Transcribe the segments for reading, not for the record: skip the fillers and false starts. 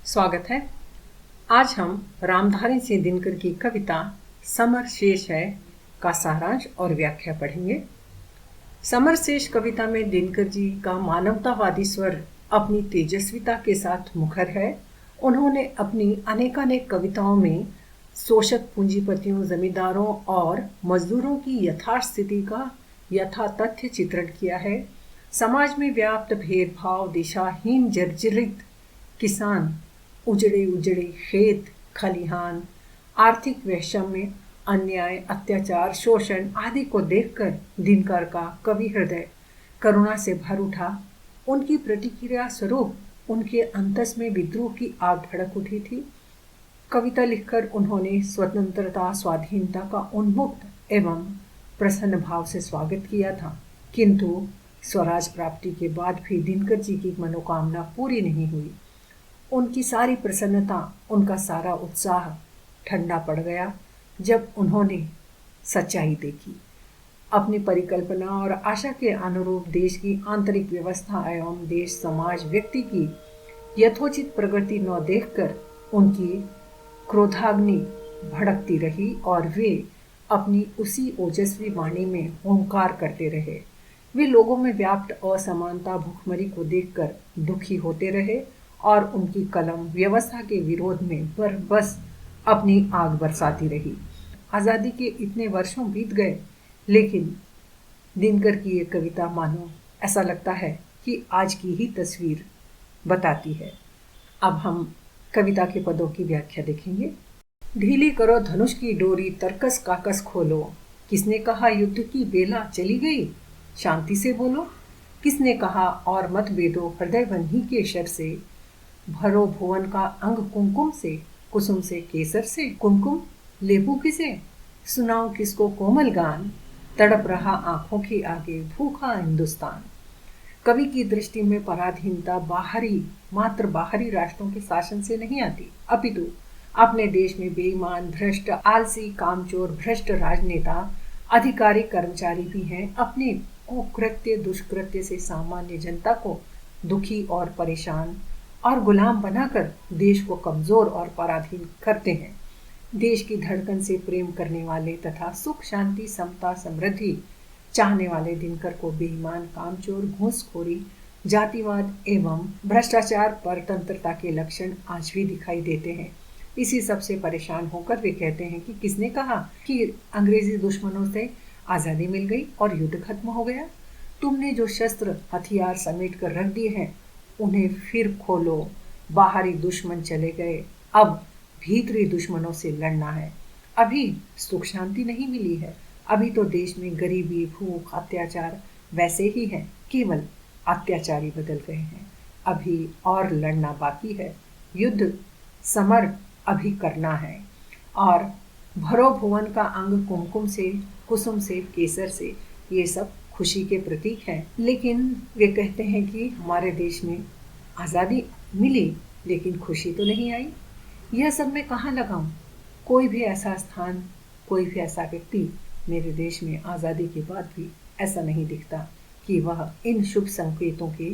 स्वागत है। आज हम रामधारी सिंह दिनकर की कविता समर शेष है का सारांश और व्याख्या पढ़ेंगे। समर शेष कविता में दिनकर जी का मानवतावादी स्वर अपनी तेजस्विता के साथ मुखर है। उन्होंने अपनी अनेकानेक कविताओं में शोषक पूंजीपतियों, जमींदारों और मजदूरों की यथार्थ स्थिति का यथातथ्य चित्रण किया है। समाज में व्याप्त भेदभाव, दिशाहीन जर्जरित किसान, उजड़े उजड़े खेत खलिहान, आर्थिक वैषम्य, अन्याय, अत्याचार, शोषण आदि को देखकर दिनकर का कवि हृदय करुणा से भर उठा। उनकी प्रतिक्रिया स्वरूप उनके अंतस में विद्रोह की आग भड़क उठी थी। कविता लिखकर उन्होंने स्वतंत्रता, स्वाधीनता का उन्मुक्त एवं प्रसन्न भाव से स्वागत किया था, किंतु स्वराज प्राप्ति के बाद भी दिनकर जी की मनोकामना पूरी नहीं हुई। उनकी सारी प्रसन्नता, उनका सारा उत्साह ठंडा पड़ गया जब उन्होंने सच्चाई देखी। अपनी परिकल्पना और आशा के अनुरूप देश की आंतरिक व्यवस्था एवं देश, समाज, व्यक्ति की यथोचित प्रगति न देखकर उनकी क्रोधाग्नि भड़कती रही और वे अपनी उसी ओजस्वी वाणी में हुंकार करते रहे। वे लोगों में व्याप्त असमानता, भुखमरी को देखकर दुखी होते रहे और उनकी कलम व्यवस्था के विरोध में बस अपनी आग बरसाती रही। आज़ादी के इतने वर्षों बीत गए, लेकिन दिनकर की ये कविता मानो ऐसा लगता है कि आज की ही तस्वीर बताती है। अब हम कविता के पदों की व्याख्या देखेंगे। ढीली करो धनुष की डोरी, तरकस काकस खोलो। किसने कहा युद्ध की बेला चली गई, शांति से बोलो। किसने कहा और मत बेदो, हृदय बन्ही के शर से। भरो भुवन का अंग कुमकुम से, कुसुम से केसर से। कुमकुम लेबू किसे, सुनाओ किसको कोमल गान। तड़प रहा आंखों के आगे भूखा हिंदुस्तान। कवि की दृष्टि में पराधीनता मात्र बाहरी राष्ट्रों के शासन से नहीं आती, अपितु अपने देश में बेईमान, भ्रष्ट, आलसी, कामचोर, भ्रष्ट राजनेता, अधिकारी, कर्मचारी भी हैं। अपने कुकृत्य, दुष्कृत्य से सामान्य जनता को दुखी और परेशान और गुलाम बनाकर देश को कमजोर और पराधीन करते हैं। देश की धड़कन से प्रेम करने वाले तथा सुख, शांति, समता, समृद्धि चाहने वाले दिनकर को बेईमान, कामचोर, घूसखोरी, जातिवाद एवं भ्रष्टाचार, परतंत्रता के लक्षण आज भी दिखाई देते हैं। इसी सबसे परेशान होकर वे कहते हैं कि किसने कहा कि अंग्रेजी दुश्मनों से आज़ादी मिल गई और युद्ध खत्म हो गया। तुमने जो शस्त्र हथियार समेट कर रख दिए हैं उन्हें फिर खोलो। बाहरी दुश्मन चले गए, अब भीतरी दुश्मनों से लड़ना है। अभी सुख शांति नहीं मिली है, अभी तो देश में गरीबी, भूख, अत्याचार वैसे ही हैं, केवल अत्याचारी बदल गए हैं। अभी और लड़ना बाकी है, युद्ध समर अभी करना है। और भरो भुवन का अंग कुमकुम से, कुसुम से, केसर से, ये सब खुशी के प्रतीक हैं। लेकिन वे कहते हैं कि हमारे देश में आज़ादी मिली लेकिन खुशी तो नहीं आई। यह सब मैं कहाँ लगाऊं? कोई भी ऐसा स्थान, कोई भी ऐसा व्यक्ति मेरे देश में आज़ादी के बाद भी ऐसा नहीं दिखता कि वह इन शुभ संकेतों के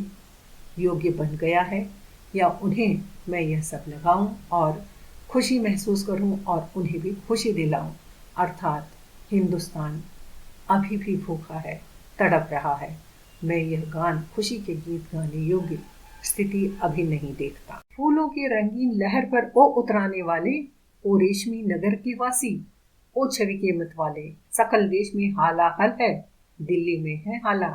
योग्य बन गया है, या उन्हें मैं यह सब लगाऊं और खुशी महसूस करूं और उन्हें भी खुशी दिलाऊं। अर्थात हिंदुस्तान अभी भी भूखा है, तड़प रहा है। मैं यह गान, खुशी के गीत गाने योग्य स्थिति अभी नहीं देखता। फूलों के रंगीन लहर पर ओ उतराने वाले, ओ रेशमी नगर के वासी, ओ छवि के मत वाले। सकल देश में हालाहल है, दिल्ली में है हाला।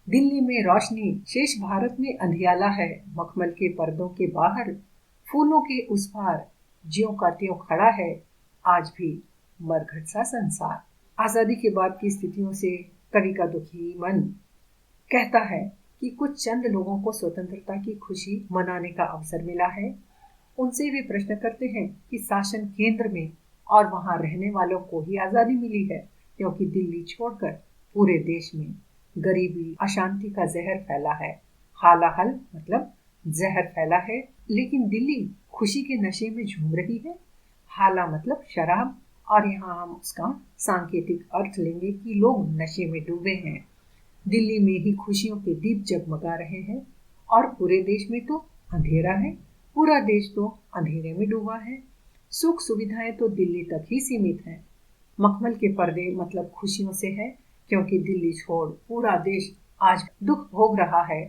दिल्ली में रोशनी, शेष भारत में अंधियाला है। मखमल के पर्दों के बाहर, फूलों के उस पार, ज्यों का त्यों खड़ा है आज भी मरघट सा संसार। आजादी के बाद की स्थितियों से कवि का दुखी मन कहता है कि कुछ चंद लोगों को स्वतंत्रता की खुशी मनाने का अवसर मिला है। उनसे वे प्रश्न करते हैं कि शासन केंद्र में और वहां रहने वालों को ही आजादी मिली है, क्योंकि दिल्ली छोड़कर पूरे देश में गरीबी, अशांति का जहर फैला है। हालाहल मतलब जहर फैला है, लेकिन दिल्ली खुशी के नशे में झूम रही है। हाला मतलब शराब, और यहाँ हम उसका सांकेतिक अर्थ लेंगे कि लोग नशे में डूबे हैं। दिल्ली में ही खुशियों के दीप जगमगा रहे हैं और पूरे देश में तो अंधेरा है। पूरा देश तो अंधेरे में डूबा है। सुख सुविधाएं तो दिल्ली तक ही सीमित हैं। मखमल के पर्दे मतलब खुशियों से है, क्योंकि दिल्ली छोड़ पूरा देश आज दुख भोग रहा है।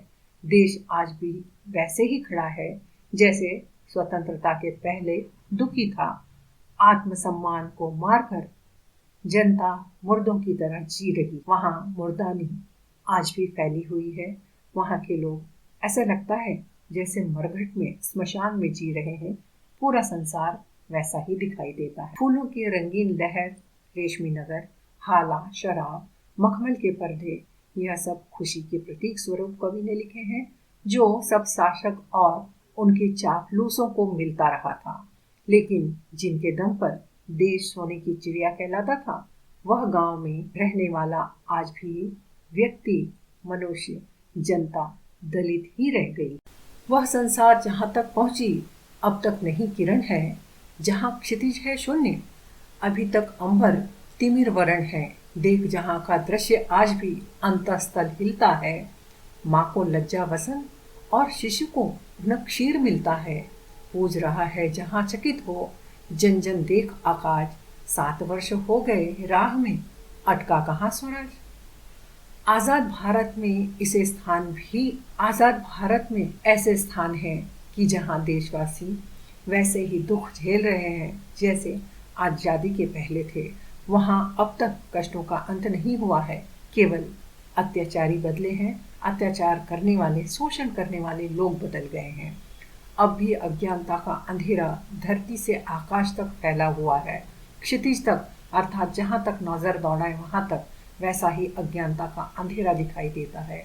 देश आज भी वैसे ही खड़ा है जैसे स्वतंत्रता के पहले दुखी था। आत्मसम्मान को मारकर जनता मुर्दों की तरह जी रही। वहां मुर्दानी आज भी फैली हुई है। वहां के लोग ऐसा लगता है जैसे मरघट में स्मशान में जी रहे हैं। पूरा संसार वैसा ही दिखाई देता है। फूलों की रंगीन लहर, रेशमी नगर, हाला, शराब, मखमल के पर्दे, यह सब खुशी के प्रतीक स्वरूप कवि ने लिखे हैं, जो सब शासक और उनके चापलूसों को मिलता रहा था। लेकिन जिनके दम पर देश सोने की चिड़िया कहलाता था, वह गांव में रहने वाला आज भी व्यक्ति, मनुष्य, जनता दलित ही रह गई। वह संसार जहां तक पहुंची अब तक नहीं किरण है, जहां क्षितिज है शून्य, अभी तक अंबर तिमिर वरण है। देख जहां का दृश्य आज भी अंतःस्थल हिलता है। माँ को लज्जा वसन और शिशु को न क्षीर मिलता है। पूज रहा है जहां चकित हो, जन जन देख आकाश। 7 वर्ष हो गए राह में, अटका कहाँ स्वराज। आजाद भारत में इसे स्थान भी आजाद भारत में ऐसे स्थान हैं कि जहां देशवासी वैसे ही दुख झेल रहे हैं जैसे आजादी के पहले थे। वहां अब तक कष्टों का अंत नहीं हुआ है, केवल अत्याचारी बदले हैं। अत्याचार करने वाले, शोषण करने वाले लोग बदल गए हैं। अब भी अज्ञानता का अंधेरा धरती से आकाश तक फैला हुआ है, क्षितिज तक, अर्थात जहां तक नजर दौड़ाए वहां तक वैसा ही अज्ञानता का अंधेरा दिखाई देता है।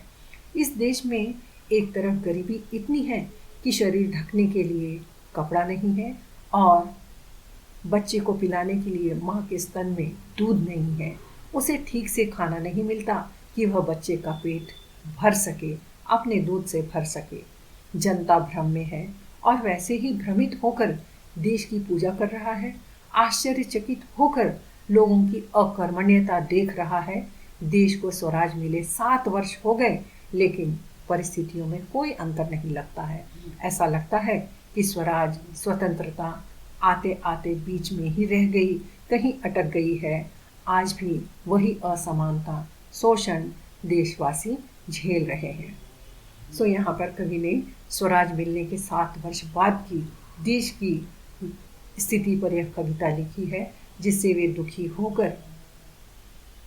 इस देश में एक तरफ गरीबी इतनी है कि शरीर ढकने के लिए कपड़ा नहीं है, और बच्चे को पिलाने के लिए माँ के स्तन में दूध नहीं है। उसे ठीक से खाना नहीं मिलता कि वह बच्चे का पेट भर सके, अपने दूध से भर सके। जनता भ्रम में है और वैसे ही भ्रमित होकर देश की पूजा कर रहा है। आश्चर्यचकित होकर लोगों की अकर्मण्यता देख रहा है। देश को स्वराज मिले 7 वर्ष हो गए, लेकिन परिस्थितियों में कोई अंतर नहीं लगता है। ऐसा लगता है कि स्वराज, स्वतंत्रता आते आते बीच में ही रह गई, कहीं अटक गई है। आज भी वही असमानता, शोषण देशवासी झेल रहे हैं। सो यहाँ पर कवि ने स्वराज मिलने के 7 वर्ष बाद की देश की स्थिति पर यह कविता लिखी है, जिससे वे दुखी होकर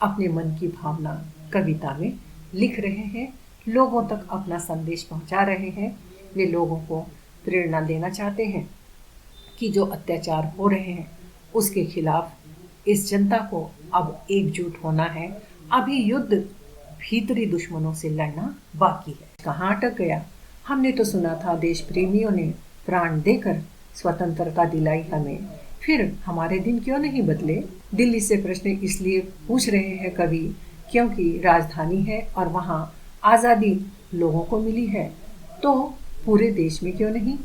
अपने मन की भावना कविता में लिख रहे हैं, लोगों तक अपना संदेश पहुंचा रहे हैं। वे लोगों को प्रेरणा देना चाहते हैं कि जो अत्याचार हो रहे हैं उसके खिलाफ इस जनता को अब एकजुट होना है। अभी युद्ध भीतरी दुश्मनों से लड़ना बाकी है। कहाँ अटक गया? हमने तो सुना था देश प्रेमियों ने प्राण देकर स्वतंत्रता दिलाई हमें, फिर हमारे दिन क्यों नहीं बदले? दिल्ली से प्रश्न इसलिए पूछ रहे हैं कवि क्योंकि राजधानी है और वहाँ आज़ादी लोगों को मिली है, तो पूरे देश में क्यों नहीं?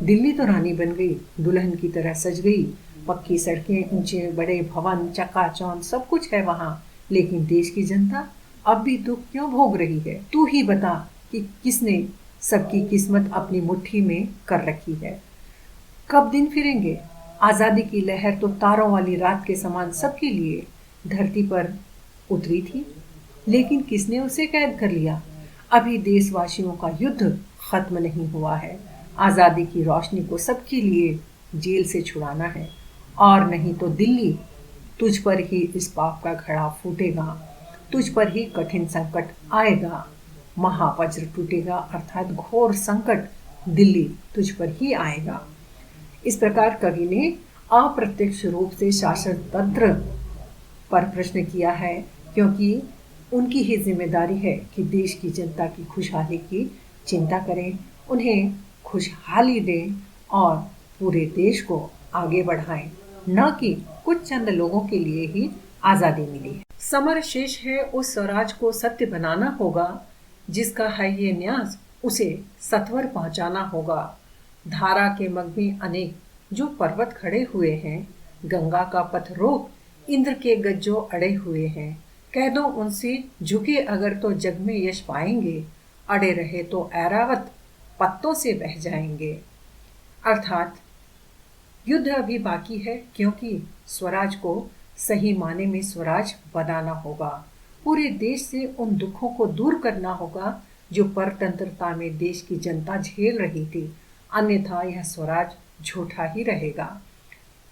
दिल्ली तो रानी बन गई, दुल्हन की तरह सज गई, पक्की सड़कें, ऊंचे बड़े भवन, चकाचौंध सब कुछ है वहाँ, लेकिन देश की जनता अब भी दुख क्यों भोग रही है? तू ही बता कि किसने सबकी किस्मत अपनी मुट्ठी में कर रखी है। कब दिन फिरेंगे? आज़ादी की लहर तो तारों वाली रात के समान सबके लिए धरती पर उतरी थी, लेकिन किसने उसे कैद कर लिया? अभी देशवासियों का युद्ध खत्म नहीं हुआ है। आज़ादी की रोशनी को सबके लिए जेल से छुड़ाना है, और नहीं तो दिल्ली तुझ पर ही इस पाप का घड़ा फूटेगा, तुझ पर ही कठिन संकट आएगा, महावज्र टूटेगा, अर्थात घोर संकट दिल्ली तुझ पर ही आएगा। इस प्रकार कवि ने अप्रत्यक्ष रूप से शासन तंत्र पर प्रश्न किया है, क्योंकि उनकी ही जिम्मेदारी है कि देश की जनता की खुशहाली की चिंता करें, उन्हें खुशहाली दें और पूरे देश को आगे बढ़ाएं, न कि कुछ चंद लोगों के लिए ही आज़ादी मिली है। समर शेष है, उस स्वराज को सत्य बनाना होगा, जिसका है ये न्यास उसे सत्वर पहुंचाना होगा। धारा के मग में अनेक जो पर्वत खड़े हुए हैं, गंगा का पथ रोक इंद्र के गज्जो अड़े हुए हैं। कह दो उनसे झुके अगर तो जग में यश पाएंगे, अड़े रहे तो ऐरावत पत्तों से बह जाएंगे। अर्थात युद्ध अभी बाकी है, क्योंकि स्वराज को सही माने में स्वराज बनाना होगा। पूरे देश से उन दुखों को दूर करना होगा जो परतंत्रता में देश की जनता झेल रही थी, अन्यथा यह स्वराज झूठा ही रहेगा।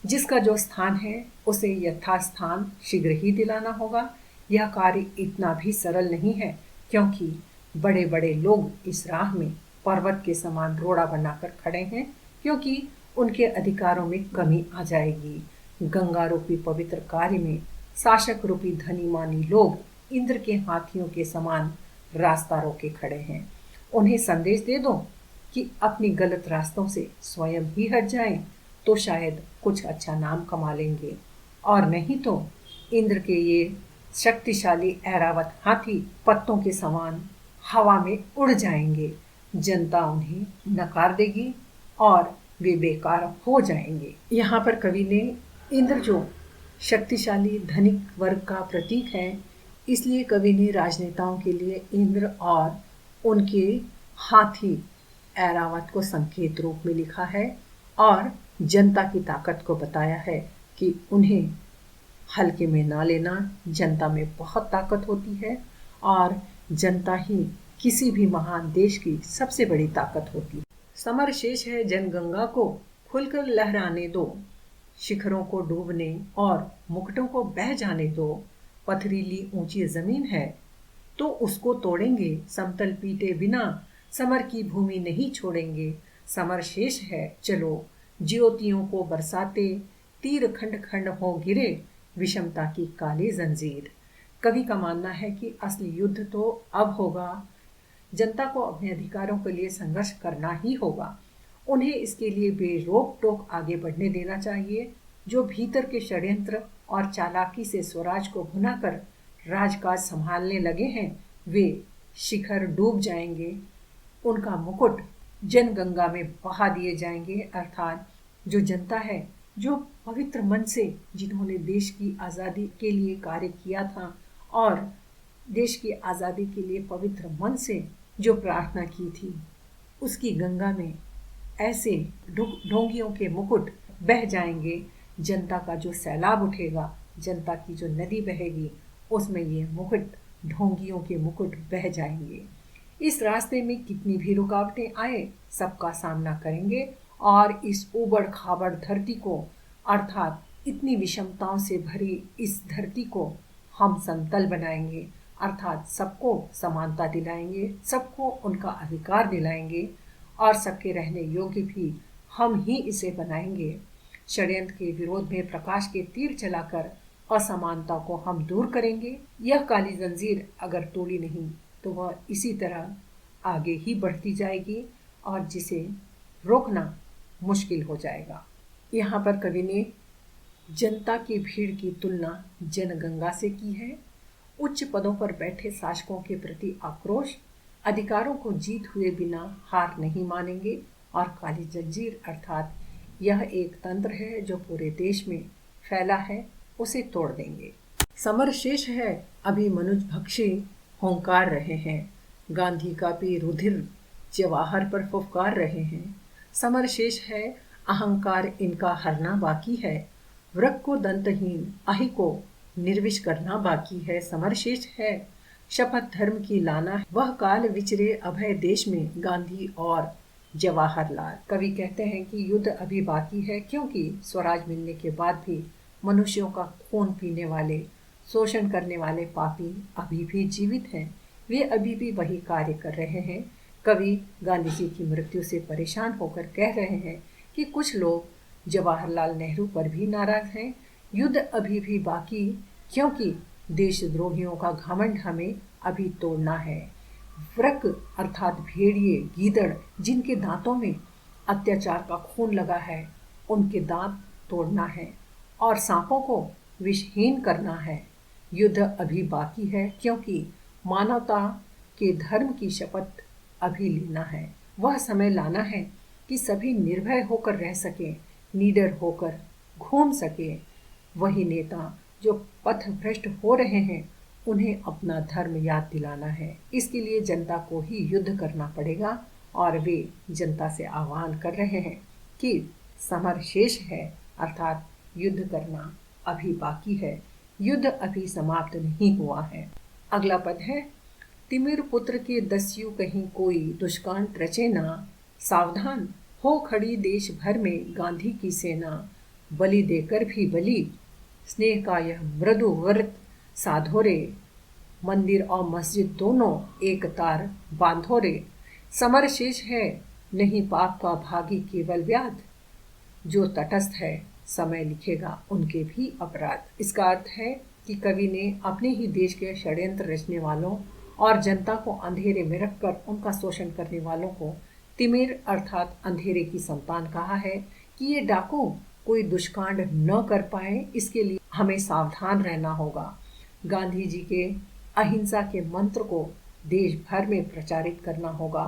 जिसका जो स्थान है उसे यथास्थान शीघ्र ही दिलाना होगा। यह कार्य इतना भी सरल नहीं है, क्योंकि बड़े बड़े लोग इस राह में पर्वत के समान रोड़ा बनाकर खड़े हैं, क्योंकि उनके अधिकारों में कमी आ जाएगी। गंगा रूपी पवित्र कार्य में शासक रूपी धनी मानी लोग इंद्र के हाथियों के समान रास्ता रोके खड़े हैं। उन्हें संदेश दे दो कि अपनी गलत रास्तों से स्वयं ही हट जाएं, तो शायद कुछ अच्छा नाम कमा लेंगे, और नहीं तो इंद्र के ये शक्तिशाली ऐरावत हाथी पत्तों के समान हवा में उड़ जाएंगे। जनता उन्हें नकार देगी और वे बेकार हो जाएंगे। यहाँ पर कवि ने इंद्र जो शक्तिशाली धनिक वर्ग का प्रतीक है, इसलिए कवि ने राजनेताओं के लिए इंद्र और उनके हाथी ऐरावत को संकेत रूप में लिखा है, और जनता की ताकत को बताया है कि उन्हें हल्के में ना लेना। जनता में बहुत ताकत होती है, और जनता ही किसी भी महान देश की सबसे बड़ी ताकत होती है। समर शेष है जनगंगा को खुलकर लहराने दो, शिखरों को डूबने और मुकुटों को बह जाने दो। पथरीली ऊंची जमीन है तो उसको तोड़ेंगे, समतल पीटे बिना समर की भूमि नहीं छोड़ेंगे। समर शेष है चलो ज्योतियों को बरसाते, तीर खंड खंड हो गिरे विषमता की काली जंजीर। कवि का मानना है कि असली युद्ध तो अब होगा। जनता को अपने अधिकारों के लिए संघर्ष करना ही होगा। उन्हें इसके लिए बेरोक टोक आगे बढ़ने देना चाहिए। जो भीतर के षड्यंत्र और चालाकी से स्वराज को भुनाकर राजकाज संभालने लगे हैं, वे शिखर डूब जाएंगे, उनका मुकुट जनगंगा में बहा दिए जाएंगे। अर्थात जो जनता है, जो पवित्र मन से जिन्होंने देश की आज़ादी के लिए कार्य किया था और देश की आज़ादी के लिए पवित्र मन से जो प्रार्थना की थी, उसकी गंगा में ऐसे ढोंगियों के मुकुट बह जाएंगे। जनता का जो सैलाब उठेगा, जनता की जो नदी बहेगी, उसमें ये मुकुट, ढोंगियों के मुकुट बह जाएंगे। इस रास्ते में कितनी भी रुकावटें आए, सबका सामना करेंगे और इस ऊबड़ खाबड़ धरती को, अर्थात इतनी विषमताओं से भरी इस धरती को हम समतल बनाएंगे। अर्थात सबको समानता दिलाएंगे, सबको उनका अधिकार दिलाएंगे, और सबके रहने योग्य भी हम ही इसे बनाएंगे। षड्यंत्र के विरोध में प्रकाश के तीर चलाकर असमानता को हम दूर करेंगे। यह काली जंजीर अगर तोड़ी नहीं तो वह इसी तरह आगे ही बढ़ती जाएगी और जिसे रोकना मुश्किल हो जाएगा। यहाँ पर कवि ने जनता की भीड़ की तुलना जनगंगा से की है। उच्च पदों पर बैठे शासकों के प्रति आक्रोश, अधिकारों को जीत हुए बिना हार नहीं मानेंगे, और काली जंजीर अर्थात यह एक तंत्र है जो पूरे देश में फैला है, उसे तोड़ देंगे। समर शेष है अभी मनुज भक्षी होंकार रहे हैं, गांधी का भी रुधिर जवाहर पर फुफकार रहे हैं। समर शेष है अहंकार इनका हरना बाकी है, वृक्क को दंतहीन अहि को निर्विष करना बाकी है। समर शेष है शपथ धर्म की लाना है, वह काल विचरे अभय देश में गांधी और जवाहरलाल। कवि कहते हैं कि युद्ध अभी बाकी है, क्योंकि स्वराज मिलने के बाद भी मनुष्यों का खून पीने वाले, शोषण करने वाले पापी अभी भी जीवित हैं। वे अभी भी वही कार्य कर रहे हैं। कवि गांधी जी की मृत्यु से परेशान होकर कह रहे हैं कि कुछ लोग जवाहरलाल नेहरू पर भी नाराज हैं। युद्ध अभी भी बाकी, क्योंकि देशद्रोहियों का घमंड हमें अभी तोड़ना है। वृक्क अर्थात भेड़िए, गीदड़, जिनके दांतों में अत्याचार का खून लगा है, उनके दांत तोड़ना है और सांपों को विषहीन करना है। युद्ध अभी बाकी है, क्योंकि मानवता के धर्म की शपथ अभी लेना है। वह समय लाना है कि सभी निर्भय होकर रह सकें, निडर होकर घूम सके। वही नेता जो पथ भ्रष्ट हो रहे हैं, उन्हें अपना धर्म याद दिलाना है। इसके लिए जनता को ही युद्ध करना पड़ेगा, और वे जनता से आह्वान कर रहे हैं कि समर शेष है, अर्थात युद्ध करना अभी बाकी है, युद्ध अभी समाप्त नहीं हुआ है। अगला पद है, तिमिर पुत्र के दस्यु कहीं कोई दुष्कांत रचे ना, सावधान हो खड़ी देश भर में गांधी की सेना, बलि देकर भी बलि स्नेह का यह मृदु व्रत साधो रे, मंदिर और मस्जिद दोनों एक तार बांधो रे, समर शेष है नहीं पाप का भागी केवल व्याध, जो तटस्थ है समय लिखेगा उनके भी अपराध। इसका अर्थ है कि कवि ने अपने ही देश के षड्यंत्र रचने वालों और जनता को अंधेरे में रखकर उनका शोषण करने वालों को तिमिर अर्थात अंधेरे की संतान कहा है कि ये डाकू कोई दुष्कांड न कर पाए, इसके लिए हमें सावधान रहना होगा। गांधी जी के अहिंसा के मंत्र को देश भर में प्रचारित करना होगा,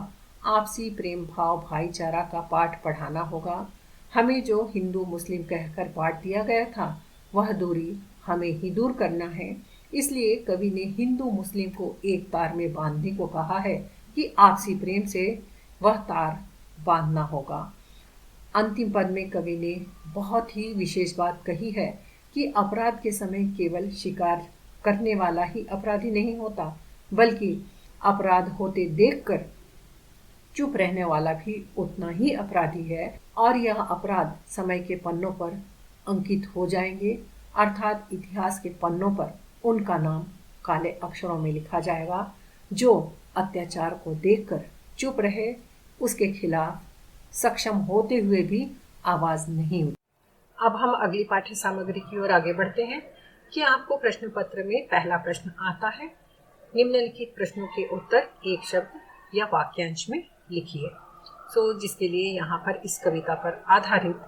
आपसी प्रेम भाव भाईचारा का पाठ पढ़ाना होगा, हमें जो हिंदू मुस्लिम कहकर बांट दिया गया था वह दूरी हमें ही दूर करना है। इसलिए कवि ने हिंदू मुस्लिम को एक तार में बांधने को कहा है कि आपसी प्रेम से वह तार बांधना होगा। अंतिम पद में कवि ने बहुत ही विशेष बात कही है कि अपराध के समय केवल शिकार करने वाला ही अपराधी नहीं होता, बल्कि अपराध होते देखकर चुप रहने वाला भी उतना ही अपराधी है, और यह अपराध समय के पन्नों पर अंकित हो जाएंगे, अर्थात इतिहास के पन्नों पर उनका नाम काले अक्षरों में लिखा जाएगा। जो अत्याचार को देखकर चुप रहे, उसके खिलाफ सक्षम होते हुए भी आवाज नहीं उठी। अब हम अगली पाठ्य सामग्री की ओर आगे बढ़ते हैं कि आपको प्रश्न पत्र में पहला प्रश्न आता है, निम्नलिखित प्रश्नों के उत्तर एक शब्द या वाक्यांश में लिखिए। जिसके लिए यहाँ पर इस कविता पर आधारित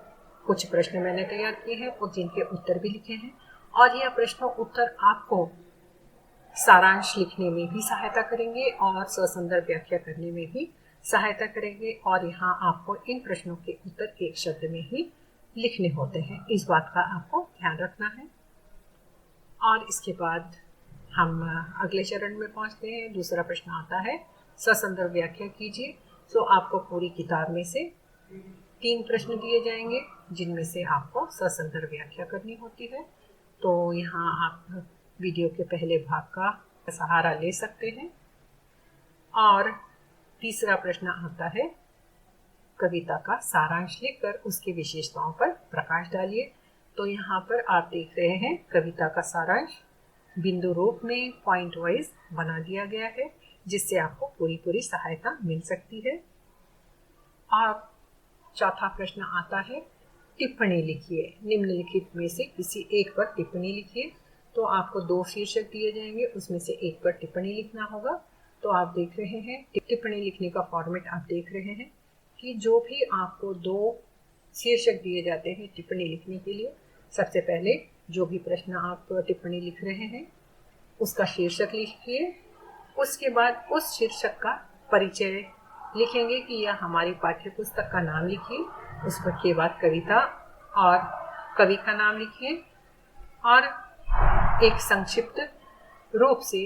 कुछ प्रश्न मैंने तैयार किए हैं और जिनके उत्तर भी लिखे हैं, और यह प्रश्न उत्तर आपको सारांश लिखने में भी सहायता करेंगे और ससंदर्भ व्याख्या करने में भी सहायता करेंगे, और यहाँ आपको इन प्रश्नों के उत्तर एक शब्द में ही लिखने होते हैं, इस बात का आपको ध्यान रखना है। और इसके बाद हम अगले चरण में पहुंचते हैं। दूसरा प्रश्न आता है, ससंदर्भ व्याख्या कीजिए। आपको पूरी किताब में से 3 प्रश्न दिए जाएंगे जिनमें से आपको ससंदर्भ व्याख्या करनी होती है। तो यहाँ आप वीडियो के पहले भाग का सहारा ले सकते हैं। और तीसरा प्रश्न आता है, कविता का सारांश लिखकर उसकी विशेषताओं पर प्रकाश डालिए। तो यहाँ पर आप देख रहे हैं कविता का सारांश बिंदु रूप में पॉइंट वाइज बना दिया गया है, जिससे आपको पूरी सहायता मिल सकती है। और चौथा प्रश्न आता है, टिप्पणी लिखिए। निम्नलिखित में से किसी एक पर टिप्पणी लिखिए। तो आपको 2 शीर्षक दिए जाएंगे, उसमें से एक पर टिप्पणी लिखना होगा। तो आप देख रहे हैं टिप्पणी लिखने का फॉर्मेट आप देख रहे हैं कि जो भी आपको 2 शीर्षक दिए जाते हैं टिप्पणी लिखने के लिए, सबसे पहले जो भी प्रश्न आप टिप्पणी लिख रहे हैं उसका शीर्षक लिखिए। उसके बाद उस शीर्षक का परिचय लिखेंगे कि यह हमारी पाठ्य पुस्तक का नाम लिखिए। उसके बाद कविता और कवि का नाम लिखिए, और एक संक्षिप्त रूप से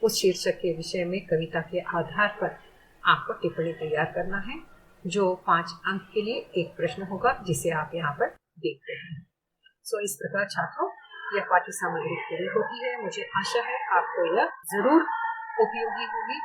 उस शीर्षक के विषय में कविता के आधार पर आपको टिप्पणी तैयार करना है, जो 5 अंक के लिए एक प्रश्न होगा, जिसे आप यहाँ पर देख रहे हैं। इस प्रकार छात्रों, यह पाठ्य सामग्री पूरी होती है। मुझे आशा है आपको यह जरूर उपयोगी होगी।